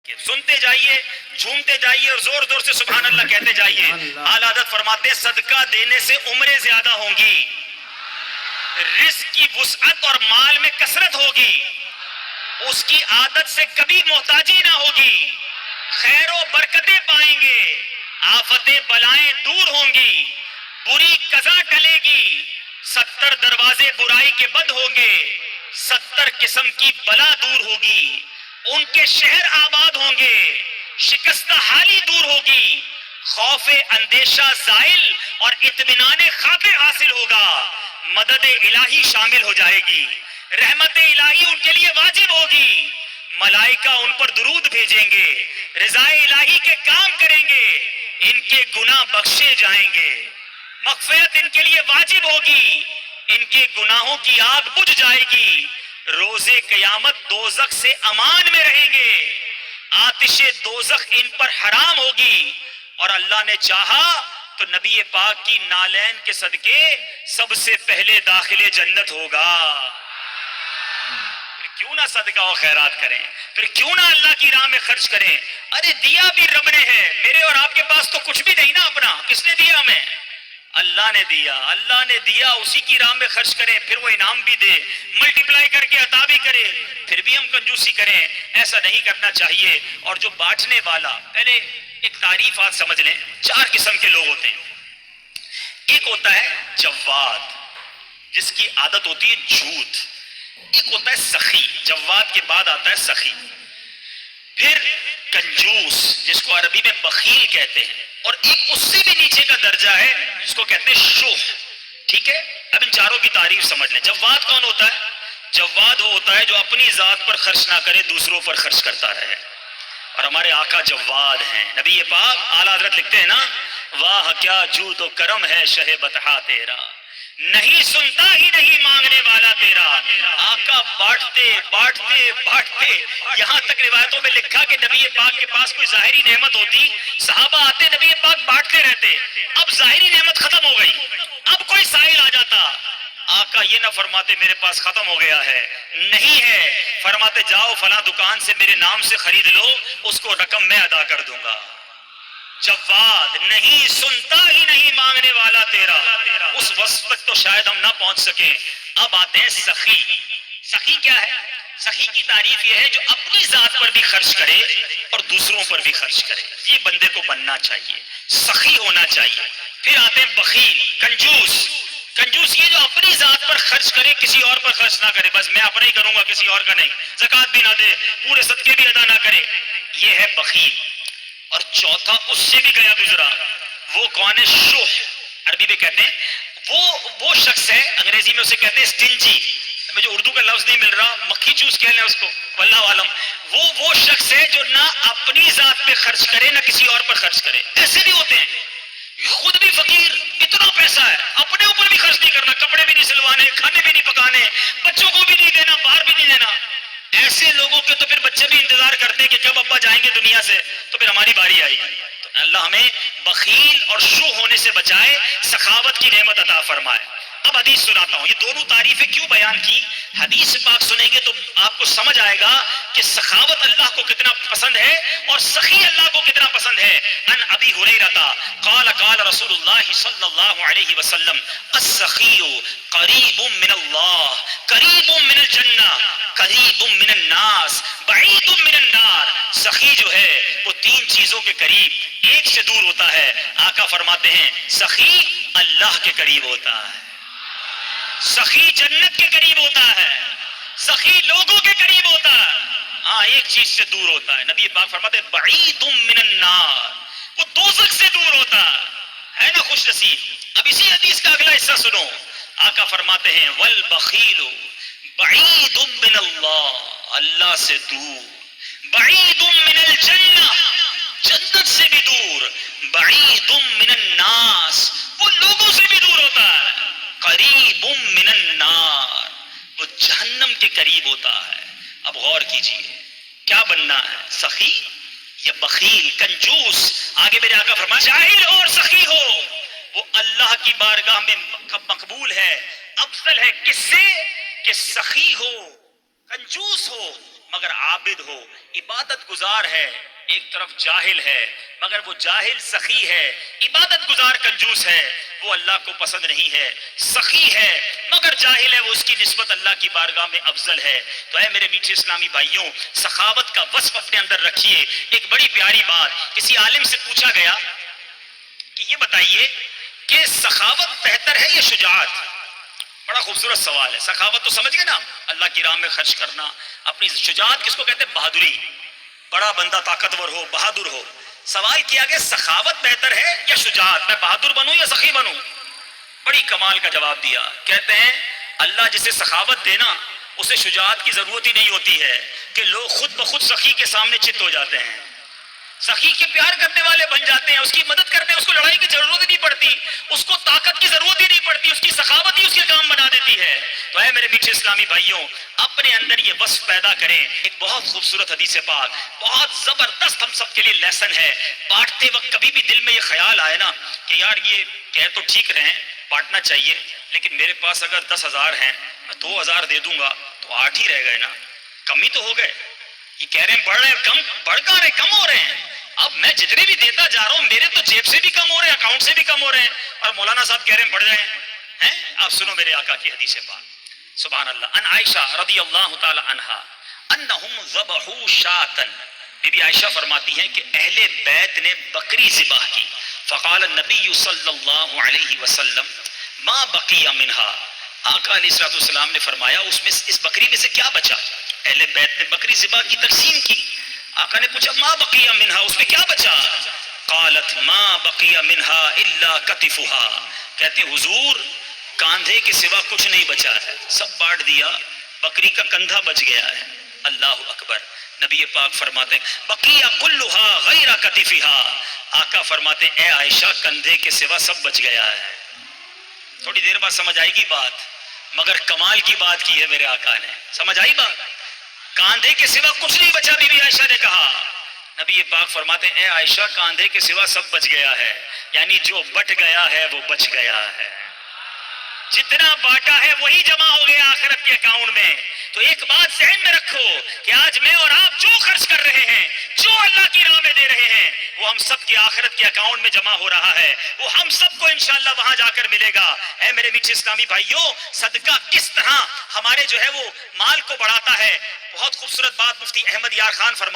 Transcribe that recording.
سنتے جائیے، جھومتے جائیے اور زور زور سے سبحان اللہ کہتے جائیے. اعلیٰ حضرت فرماتے ہیں صدقہ دینے سے عمریں زیادہ ہوں گی، رزق کی وسعت اور مال میں کثرت ہوگی، اس کی عادت سے کبھی محتاجی نہ ہوگی، خیر و برکتیں پائیں گے، آفتیں بلائیں دور ہوں گی، بری قضا ٹلے گی، 70 دروازے برائی کے بند ہوں گے، 70 قسم کی بلا دور ہوگی، ان کے شہر آباد ہوں گے، شکستہ حالی دور ہوگی، خوف اندیشہ زائل اور اطمینان خاطر حاصل ہوگا، مدد الہی شامل ہو جائے گی، رحمت الہی ان کے لیے واجب ہوگی، ملائکہ ان پر درود بھیجیں گے، رضا الہی کے کام کریں گے، ان کے گناہ بخشے جائیں گے، مغفرت ان کے لیے واجب ہوگی، ان کے گناہوں کی آگ بجھ جائے گی، روز قیامت دوزخ سے امان میں رہیں گے، آتش دوزخ ان پر حرام ہوگی، اور اللہ نے چاہا تو نبی پاک کی نالین کے صدقے سب سے پہلے داخل جنت ہوگا. پھر کیوں نہ صدقہ و خیرات کریں، پھر کیوں نہ اللہ کی راہ میں خرچ کریں. ارے دیا بھی رب نے ہے، میرے اور آپ کے پاس تو کچھ بھی نہیں نا اپنا، کس نے دیا ہمیں؟ اللہ نے دیا، اللہ نے دیا، اسی کی راہ میں خرچ کریں، پھر وہ انعام بھی دے، ملٹیپلائی کر کے عطا بھی کرے، پھر بھی ہم کنجوسی کریں. ایسا نہیں کرنا چاہیے. اور جو بانٹنے والا، پہلے ایک تعریف آپ سمجھ لیں، 4 قسم کے لوگ ہوتے ہیں. ایک ہوتا ہے جواد، جس کی عادت ہوتی ہے جھوٹ. ایک ہوتا ہے سخی، جواد کے بعد آتا ہے سخی. پھر کنجوس، جس کو عربی میں بخیل کہتے ہیں. اور ایک اس سے بھی نیچے کا درجہ ہے جس کو کہتے ہیں شوخ. ٹھیک ہے، اب ان چاروں کی تعریف سمجھ لیں. جواد کون ہوتا ہے؟ جواد وہ ہوتا ہے جو اپنی ذات پر خرچ نہ کرے، دوسروں پر خرچ کرتا رہے. اور ہمارے آقا جواد ہیں. نبی پاک اعلیٰ حضرت لکھتے ہیں نا، واہ کیا جود و کرم ہے شہ بطحا تیرا، نہیں سنتا ہی نہیں مانگنے والا تیرا. آقا بانٹتے بانٹتے بانٹتے، یہاں تک روایتوں میں لکھا کہ نبی پاک کے پاس کوئی ظاہری نعمت ہوتی، صحابہ آتے، نبی پاک بانٹتے رہتے. اب ظاہری نعمت ختم ہو گئی، اب کوئی سائل آ جاتا، آقا یہ نہ فرماتے میرے پاس ختم ہو گیا ہے، نہیں ہے، فرماتے جاؤ فلاں دکان سے میرے نام سے خرید لو، اس کو رقم میں ادا کر دوں گا. جواد، نہیں سنتا ہی نہیں مانگنے والا تیرا. اس وصف تک تو شاید ہم نہ پہنچ سکیں. اب آتے ہیں سخی. سخی کیا ہے؟ سخی کی تعریف یہ ہے جو اپنی ذات پر بھی خرچ کرے اور دوسروں پر بھی خرچ کرے. یہ بندے کو بننا چاہیے، سخی ہونا چاہیے. پھر آتے ہیں بخیل، کنجوس. کنجوس یہ جو اپنی ذات پر خرچ کرے، کسی اور پر خرچ نہ کرے، بس میں اپنا ہی کروں گا، کسی اور کا نہیں، زکوٰۃ بھی نہ دے، پورے صدقے بھی ادا نہ کرے. یہ ہے بخیل. اور چوتھا اس سے بھی گیا گزرا، وہ کون ہے؟ شوہ. عربی میں کہتے ہیں وہ شخص ہے، انگریزی میں اسے کہتے ہیں سٹنجی. مجھے اردو کا لفظ نہیں مل رہا، مکھی چوس کہہ لیں اس کو، واللہ عالم. وہ شخص ہے جو نہ اپنی ذات پہ خرچ کرے نہ کسی اور پر خرچ کرے. ایسے بھی ہوتے ہیں، خود بھی فقیر، اتنا پیسہ ہے، اپنے اوپر بھی خرچ نہیں کرنا، کپڑے بھی نہیں سلوانے، کھانے بھی نہیں پکانے، بچوں کو بھی نہیں دینا، باہر بھی نہیں دینا. ایسے لوگوں کے تو پھر بچے بھی انتظار کرتے ہیں کہ کب ابا جائیں گے دنیا سے تو پھر ہماری باری آئے گی. تو اللہ ہمیں بخیل اور شو ہونے سے بچائے، سخاوت کی نعمت عطا فرمائے. اب حدیث سناتا ہوں. یہ دونوں تعریفیں کیوں بیان کی؟ حدیث پاک سنیں گے تو آپ کو سمجھ آئے گا کہ سخاوت اللہ کو کتنا پسند ہے اور سخی اللہ کو کتنا پسند ہے. ان ابی ہریرہ قال قال رسول اللہ صلی اللہ علیہ وسلم السخی قریب من اللہ، قریب من الجنہ، قریب من الناس، بعید من النار. سخی جو ہے وہ 3 چیزوں کے قریب، ایک سے دور ہوتا ہے. آقا فرماتے ہیں سخی اللہ کے قریب ہوتا ہے، سخی جنت کے قریب ہوتا ہے، سخی لوگوں کے قریب ہوتا ہے. ہاں ایک چیز سے دور ہوتا ہے. نبی پاک فرماتے ہیں بعید من النار، وہ دوزخ سے دور ہوتا ہے نا. خوش نصیب. اب اسی حدیث کا اگلا حصہ سنو. آقا فرماتے ہیں والبخیل بعید من اللہ، اللہ سے دور، بعید من الجنہ، جنت سے بھی دور، بعید من الناس، وہ لوگوں سے بھی دور ہوتا ہے، قریب من النار، وہ جہنم کے قریب ہوتا ہے. اب غور کیجئے کیا بننا ہے، سخی یا بخیل، کنجوس؟ آگے میرے آقا فرمایا جاہل ہو اور سخی ہو وہ اللہ کی بارگاہ میں مقبول ہے، افضل ہے. کس سے؟ کہ سخی ہو، کنجوس ہو، مگر عابد ہو، عبادت گزار ہے، ایک طرف جاہل ہے مگر وہ جاہل سخی ہے، عبادت گزار کنجوس ہے، وہ اللہ کو پسند نہیں ہے، سخی ہے مگر جاہل ہے، وہ اس کی نسبت اللہ کی بارگاہ میں افضل ہے۔ تو اے میرے میٹھے اسلامی بھائیوں، سخاوت کا وصف اپنے اندر رکھیے۔ ایک بڑی پیاری بات کسی عالم سے پوچھا گیا کہ یہ بتائیے کہ سخاوت بہتر ہے یا شجاعت؟ بڑا خوبصورت سوال ہے۔ سخاوت تو سمجھ گئے نا، اللہ کی راہ میں خرچ کرنا۔ اپنی شجاعت کس کو کہتے ہیں؟ بہادری، بڑا بندہ طاقتور ہو، بہادر ہو۔ سوال کیا گیا سخاوت بہتر ہے یا شجاعت؟ میں بہادر بنوں یا سخی بنوں؟ بڑی کمال کا جواب دیا، کہتے ہیں اللہ جسے سخاوت دینا اسے شجاعت کی ضرورت ہی نہیں ہوتی ہے کہ لوگ خود بخود سخی کے سامنے چت ہو جاتے ہیں، سخی کے پیار کرنے والے بن جاتے ہیں، اس کی مدد کرتے ہیں، اس کو لڑائی کی ضرورت ہی نہیں پڑتی، اس کو طاقت کی ضرورت ہی نہیں پڑتی، اس کی سخاوت ہی اس کے کام بنا دیتی ہے۔ تو اے میرے میٹھے اسلامی بھائیوں، اپنے اندر یہ وصف پیدا کریں۔ ایک بہت خوبصورت حدیث پاک، بہت زبردست ہم سب کے لیے لیسن ہے۔ بانٹتے وقت کبھی بھی دل میں یہ خیال آئے نا کہ یار یہ کہہ تو ٹھیک رہے ہیں، بانٹنا چاہیے، لیکن میرے پاس اگر 10,000 ہیں، میں 2,000 دے دوں گا تو 8 ہی رہ گئے نا، کم ہی تو ہو گئے۔ یہ کہہ رہے ہیں بڑھ رہے ہیں، کم بڑھ کر رہے، کم ہو رہے ہیں۔ اب میں جتنے بھی دیتا جا رہا ہوں میرے تو جیب سے بھی کم ہو رہے ہیں، اکاؤنٹ سے بھی کم ہو رہے ہیں، اور مولانا صاحب کہہ رہے ہیں بڑھ رہے ہیں۔ آپ سنو میرے آقا کی حدیث پاک، سبحان اللہ۔ ان عائشہ رضی اللہ تعالی عنہا انہم ذبحوا شاۃ، بی بی عائشہ فرماتی ہیں کہ اہل بیت نے بکری ذبح کی، فقال النبی صلی اللہ علیہ وسلم ما بقی منہا، آقا علیہ الصلوۃ والسلام نے فرمایا اس میں اس بکری میں سے کیا بچا؟ اہل بیت نے بکری ذبح کی، تقسیم کی، آقا نے پوچھا ما بقی منہا، اس میں کیا بچا؟ قالت ما بقی منہا الا کتفھا، کہتے حضور کاندھے کے سوا کچھ نہیں بچا ہے، سب بانٹ دیا، بکری کا کندھا بچ گیا ہے۔ اللہ اکبر۔ نبی پاک فرماتے ہیں بقی کلھا غیر کتفھا، آقا فرماتے ہیں اے عائشہ کندھے کے سوا سب بچ گیا ہے۔ تھوڑی دیر بعد سمجھ آئے گی بات، مگر کمال کی بات کی ہے میرے آقا نے، سمجھ آئی بات؟ کاندھے کے سوا کچھ نہیں بچا، بی بی عائشہ نے کہا۔ نبی پاک فرماتے ہیں اے عائشہ کاندھے کے سوا سب بچ گیا ہے، یعنی جو بٹ گیا ہے وہ بچ گیا ہے، جتنا بانٹا ہے وہی جمع ہو گیا آخرت کے اکاؤنٹ میں۔ تو ایک بات ذہن میں رکھو کہ آج میں اور آپ جو خرچ کر رہے ہیں، جو اللہ کی راہ میں دے رہے ہیں، وہ ہم سب کی آخرت کے اکاؤنٹ میں جمع ہو رہا ہے، وہ ہم سب کو انشاءاللہ وہاں جا کر ملے گا۔ اے میرے میٹھے اسلامی بھائیوں، صدقہ کس طرح ہمارے جو ہے وہ مال کو بڑھاتا ہے۔ بہت خوبصورت بات مفتی احمد یار خان فرما